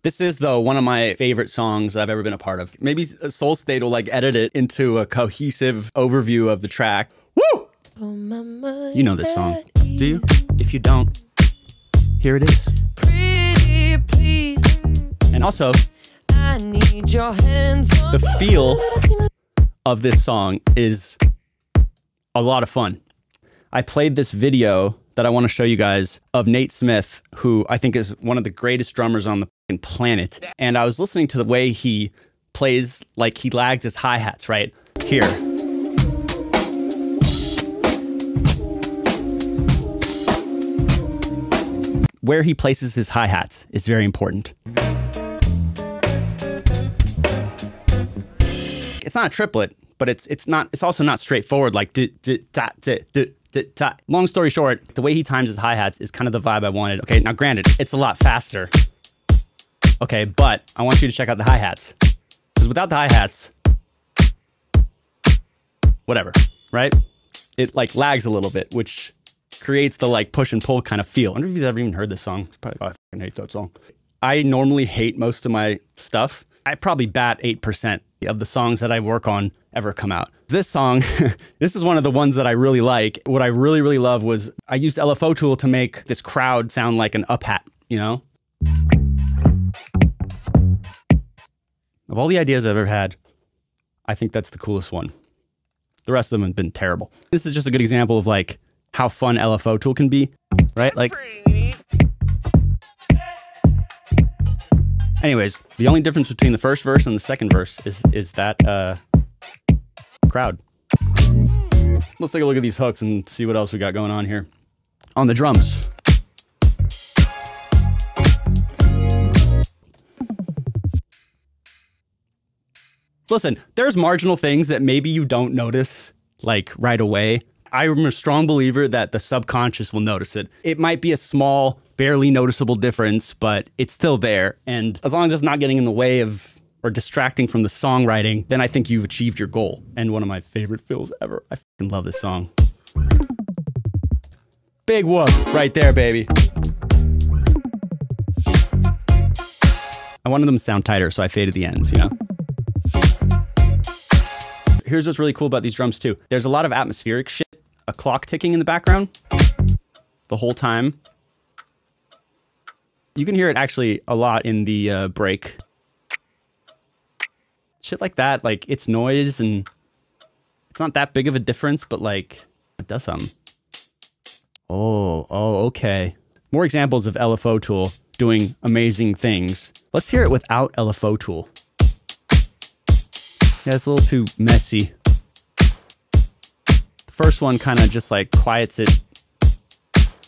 This is, though, one of my favorite songs I've ever been a part of. Maybe Soul State will like edit it into a cohesive overview of the track. Woo! You know this song, do you? If you don't, here it is. Pretty please. And also, I need your hands on the feel of this song is a lot of fun. I played this video that I want to show you guys of Nate Smith, who I think is one of the greatest drummers on the planet. And I was listening to the way he plays, like he lags his hi-hats, right? Here. Where he places his hi-hats is very important. It's not a triplet, but it's also not straightforward like long story short, the way he times his hi-hats is kind of the vibe I wanted. Okay, now granted, it's a lot faster. Okay, but I want you to check out the hi-hats. Because without the hi-hats, whatever, right? It like lags a little bit, which creates the like push and pull kind of feel. I wonder if you've ever even heard this song. It's probably, oh, I fucking hate that song. I normally hate most of my stuff. I probably bat 8% of the songs that I work on ever come out. This song, this is one of the ones that I really like. What I really, really love was I used LFO Tool to make this crowd sound like an up hat, you know? Of all the ideas I've ever had, I think that's the coolest one. The rest of them have been terrible. This is just a good example of like how fun LFO Tool can be, right? Like, anyways, the only difference between the first verse and the second verse is that crowd. Let's take a look at these hooks and see what else we got going on here. On the drums. Listen, there's marginal things that maybe you don't notice like right away. I'm a strong believer that the subconscious will notice it. It might be a small, barely noticeable difference, but it's still there. And as long as it's not getting in the way of or distracting from the songwriting, then I think you've achieved your goal. And one of my favorite fills ever. I fucking love this song. Big whoop right there, baby. I wanted them to sound tighter, so I faded the ends, you know? Here's what's really cool about these drums too. There's a lot of atmospheric shit. A clock ticking in the background the whole time. You can hear it actually a lot in the break. Shit like that, like it's noise and it's not that big of a difference, but like it does something. Oh, okay. More examples of LFO Tool doing amazing things. Let's hear it without LFO Tool. Yeah, it's a little too messy. The first one kind of just like quiets it,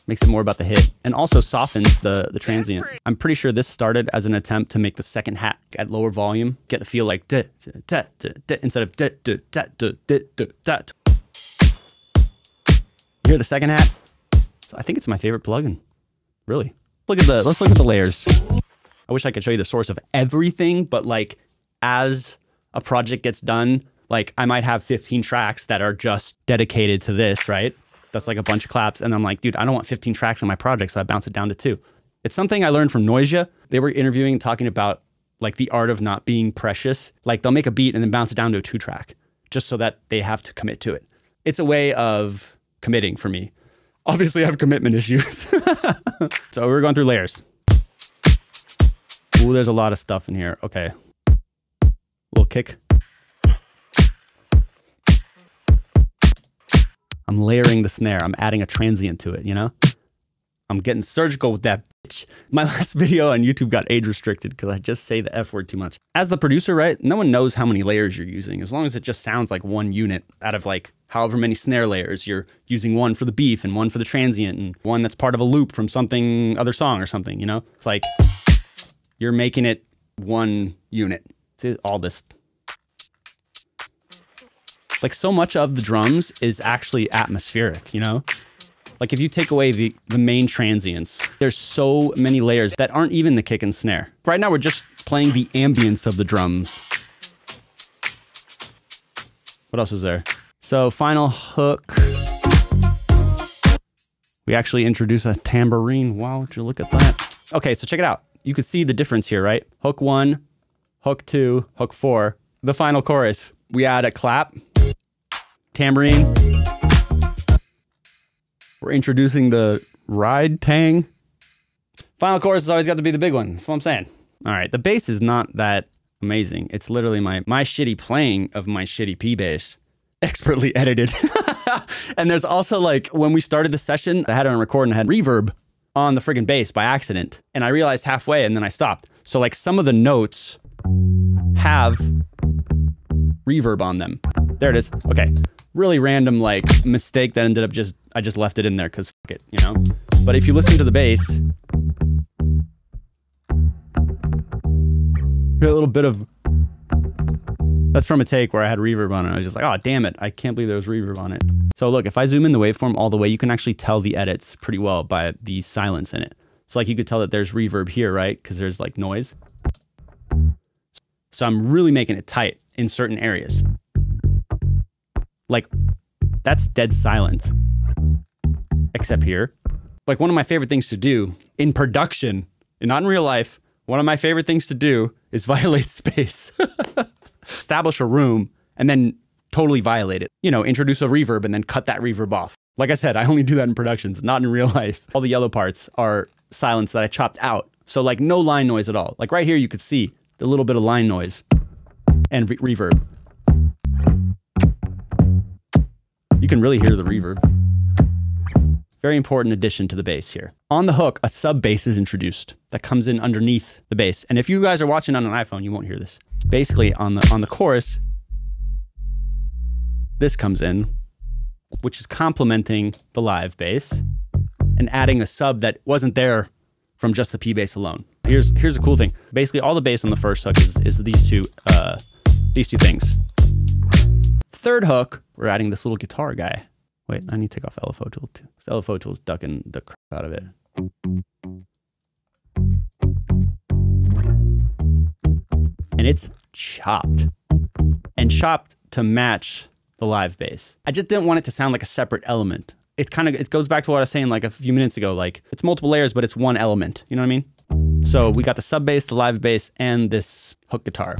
makes it more about the hit, and also softens the transient. I'm pretty sure this started as an attempt to make the second hat at lower volume, get the feel like instead of You hear the second hat? So I think it's my favorite plugin. Really. Let's look at the layers. I wish I could show you the source of everything, but like as a project gets done, like I might have 15 tracks that are just dedicated to this, right? That's like a bunch of claps. And I'm like, dude, I don't want 15 tracks on my project, so I bounce it down to 2. It's something I learned from Noisia. They were interviewing, talking about like the art of not being precious. Like they'll make a beat and then bounce it down to a 2-track just so that they have to commit to it. It's a way of committing for me. Obviously I have commitment issues. So we're going through layers. Ooh, there's a lot of stuff in here. Okay. Little kick. I'm layering the snare. I'm adding a transient to it, you know? I'm getting surgical with that bitch. My last video on YouTube got age restricted because I just say the F word too much. As the producer, right? No one knows how many layers you're using. As long as it just sounds like one unit out of like however many snare layers. You're using one for the beef and one for the transient and one that's part of a loop from something, other song or something, you know? It's like you're making it one unit. It's all this. Like so much of the drums is actually atmospheric, you know? Like if you take away the main transients, there's so many layers that aren't even the kick and snare. Right now we're just playing the ambience of the drums. What else is there? So final hook. We actually introduce a tambourine. Wow, would you look at that? Okay, so check it out. you could see the difference here, right? Hook 1, hook 2, hook 4. The final chorus, we add a clap, tambourine. We're introducing the ride tang. Final chorus has always got to be the big one. That's what I'm saying. All right, the bass is not that amazing. It's literally my shitty playing of my shitty P bass, expertly edited. And there's also like, when we started the session, I had it on record and I had reverb on the friggin' bass by accident. And I realized halfway and then I stopped. So like some of the notes have reverb on them. There it is. Okay. Really random like mistake that ended up I just left it in there because fuck it, you know? But if you listen to the bass, a little bit of, that's from a take where I had reverb on it. I was just like, oh, damn it. I can't believe there was reverb on it. So look, if I zoom in the waveform all the way, you can actually tell the edits pretty well by the silence in it. So like you could tell that there's reverb here, right? Because there's like noise. So I'm really making it tight in certain areas. Like that's dead silent, except here. Like one of my favorite things to do in production, and not in real life, one of my favorite things to do is violate space. Establish a room and then totally violate it. You know, introduce a reverb and then cut that reverb off. Like I said, I only do that in productions, not in real life. All the yellow parts are silence that I chopped out. So like no line noise at all. Like right here, you could see the little bit of line noise and reverb. You can really hear the reverb. Very important addition to the bass here. On the hook, a sub bass is introduced that comes in underneath the bass. And if you guys are watching on an iPhone, you won't hear this. Basically, on the chorus, this comes in, which is complementing the live bass and adding a sub that wasn't there from just the P bass alone. Here's a cool thing. Basically, all the bass on the first hook is these two things. Third hook, we're adding this little guitar guy. Wait, I need to take off LFO Tool too. LFO Tool's ducking the crap out of it. And it's chopped. And chopped to match the live bass. I just didn't want it to sound like a separate element. It goes back to what I was saying like a few minutes ago. Like it's multiple layers, but it's one element. You know what I mean? So we got the sub bass, the live bass, and this hook guitar,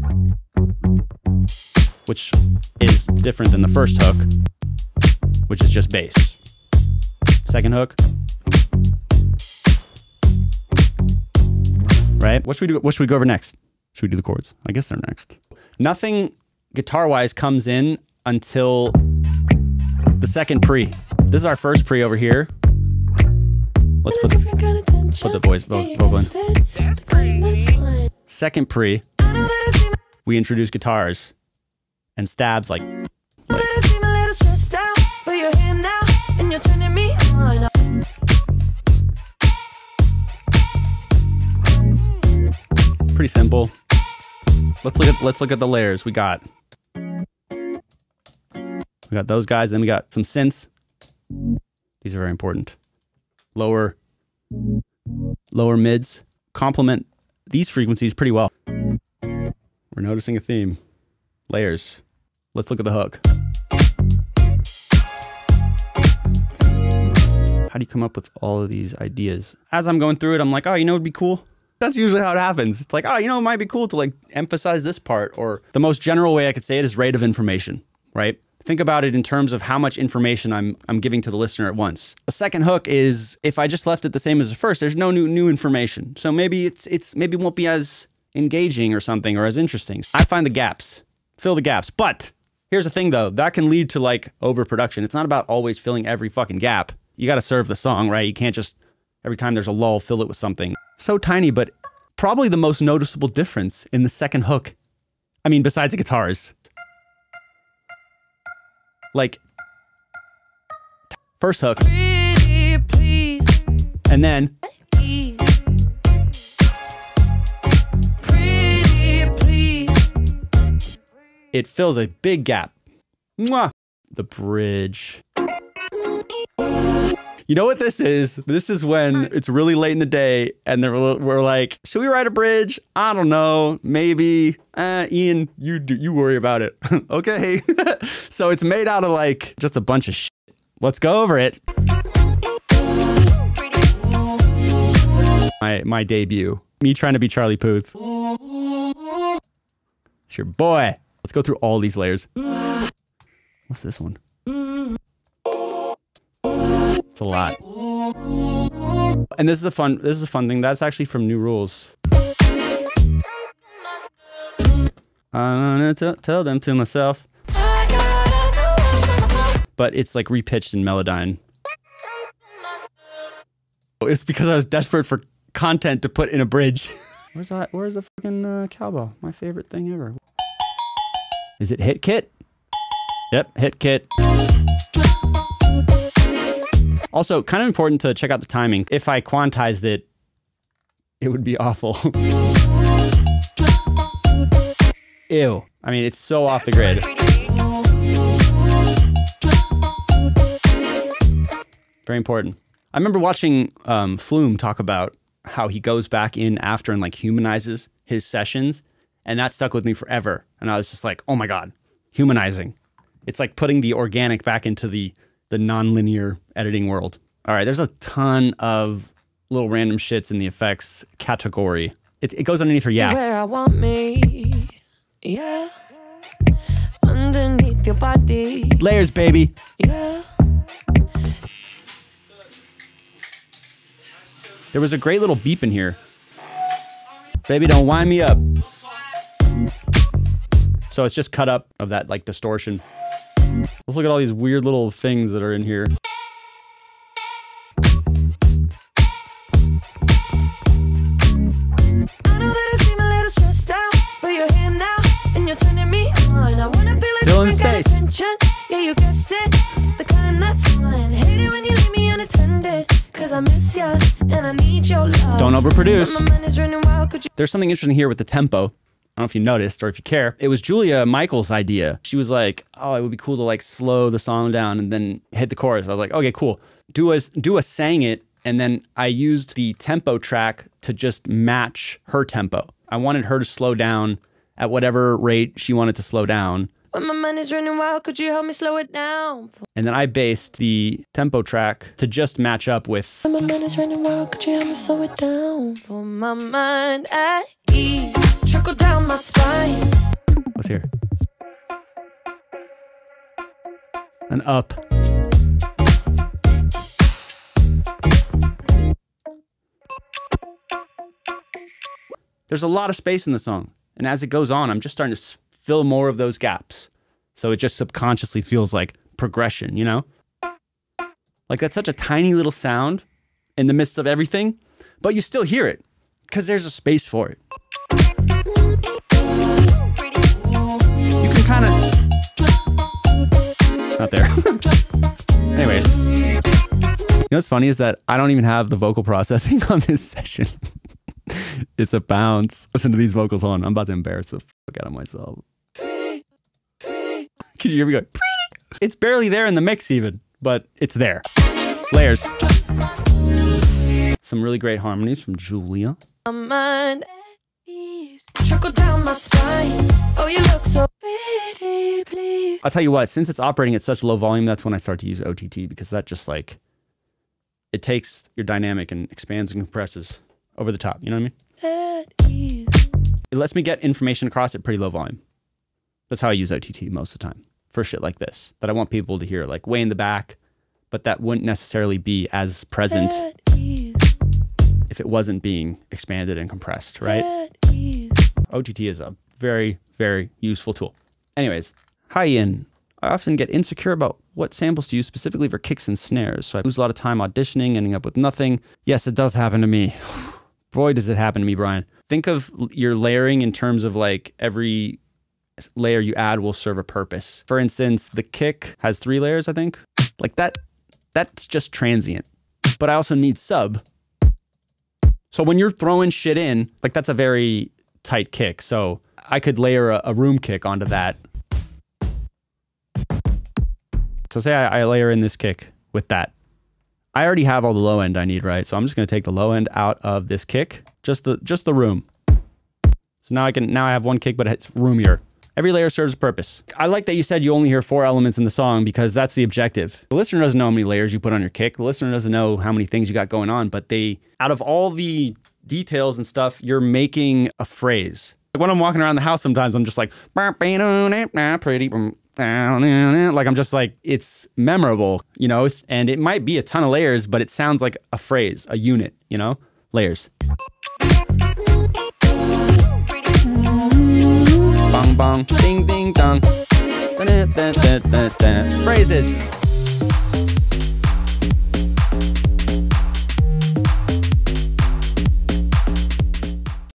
which is different than the first hook, which is just bass. Second hook. Right? What should we go over next? Should we do the chords? I guess they're next. Nothing guitar-wise comes in until the second pre. This is our first pre over here. Let's put the vocal in. Second pre, we introduce guitars and stabs like pretty simple. Let's look at the layers. We got those guys, then we got some synths. These are very important. Lower mids complement these frequencies pretty well. We're noticing a theme. Layers. Let's look at the hook. How do you come up with all of these ideas? As I'm going through it, I'm like, oh, you know, it'd be cool. That's usually how it happens. It's like, oh, you know, it might be cool to like emphasize this part. Or the most general way I could say it is rate of information, right? Think about it in terms of how much information I'm giving to the listener at once. The second hook is, if I just left it the same as the first, there's no new information. So maybe maybe it won't be as engaging or something, or as interesting. I find the gaps, fill the gaps. But here's the thing though, that can lead to like overproduction. It's not about always filling every fucking gap. You got to serve the song, right? You can't just, every time there's a lull, fill it with something. So tiny, but probably the most noticeable difference in the second hook. I mean, besides the guitars. Like, first hook, Pretty Please, and then Pretty Please. It fills a big gap. Mwah! The bridge. You know what this is? This is when it's really late in the day and we're like, should we write a bridge? I don't know, maybe. Ian, you worry about it. Okay. So it's made out of like just a bunch of shit. Let's go over it. My debut. Me trying to be Charlie Puth. It's your boy. Let's go through all these layers. What's this one? It's a lot. And this is a fun thing. That's actually from New Rules. I'm gonna tell them to myself. But it's like repitched in Melodyne. It's because I was desperate for content to put in a bridge. Where's that? Where's the fucking cowbell? My favorite thing ever. Is it Hit Kit? Yep, Hit Kit. Also, kind of important to check out the timing. If I quantized it, it would be awful. Ew. I mean, it's so off the grid. Very important. I remember watching Flume talk about how he goes back in after and like humanizes his sessions, and that stuck with me forever. And I was just like, oh my God, humanizing. It's like putting the organic back into the non-linear editing world. All right, there's a ton of little random shits in the effects category. It goes underneath her yeah. Where I want me, yeah. Underneath your body. Layers, baby. Yeah. There was a great little beep in here. Baby, don't wind me up. So it's just cut up of that like distortion. Let's look at all these weird little things that are in here. Fill in space. Yeah, you guessed it. The kind that's fine. Hate it when you leave me unattended. Cause I miss ya and I need your love. Don't overproduce. There's something interesting here with the tempo. I don't know if you noticed or if you care. It was Julia Michaels' idea. She was like, oh, it would be cool to like slow the song down and then hit the chorus. I was like, okay, cool. Dua sang it, and then I used the tempo track to just match her tempo. I wanted her to slow down at whatever rate she wanted to slow down. When my mind is running wild, could you help me slow it down? And then I based the tempo track to just match up with... When my mind is running wild, could you help me slow it down? Put my mind at ease, trickle down my spine. What's here? An up. There's a lot of space in the song. And as it goes on, I'm just starting to fill more of those gaps. So it just subconsciously feels like progression, you know? Like that's such a tiny little sound in the midst of everything, but you still hear it because there's a space for it. You can kind of... Not there. Anyways. You know what's funny is that I don't even have the vocal processing on this session. It's a bounce. Listen to these vocals on. I'm about to embarrass the fuck out of myself. Can you hear me go? Pretty. It's barely there in the mix even, but it's there. Layers. Some really great harmonies from Julia. Trickle down my spine. Oh, you look so pretty, please. I'll tell you what, since it's operating at such low volume, that's when I start to use OTT, because that just like, it takes your dynamic and expands and compresses over the top, you know what I mean? It lets me get information across at pretty low volume. That's how I use OTT most of the time for shit like this, that I want people to hear like way in the back, but that wouldn't necessarily be as present if it wasn't being expanded and compressed, right? OTT is a very, very useful tool. Anyways, hi Ian. I often get insecure about what samples to use specifically for kicks and snares, so I lose a lot of time auditioning, ending up with nothing. Yes, it does happen to me. Boy, does it happen to me, Brian. Think of your layering in terms of like every layer you add will serve a purpose. For instance, the kick has 3 layers, I think. Like that's just transient. But I also need sub. So when you're throwing shit in, like that's a very tight kick. So I could layer a room kick onto that. So say I layer in this kick with that. I already have all the low end I need, right? So I'm just gonna take the low end out of this kick, just the room. So now I have one kick, but it's roomier. Every layer serves a purpose. I like that you said you only hear 4 elements in the song because that's the objective. The listener doesn't know how many layers you put on your kick. The listener doesn't know how many things you got going on, but out of all the details and stuff, you're making a phrase. Like when I'm walking around the house, sometimes I'm just like, pretty, like I'm just like, it's memorable, you know, and it might be a ton of layers, but it sounds like a phrase, a unit, you know, layers. Bong bong, ding ding dong. Phrases.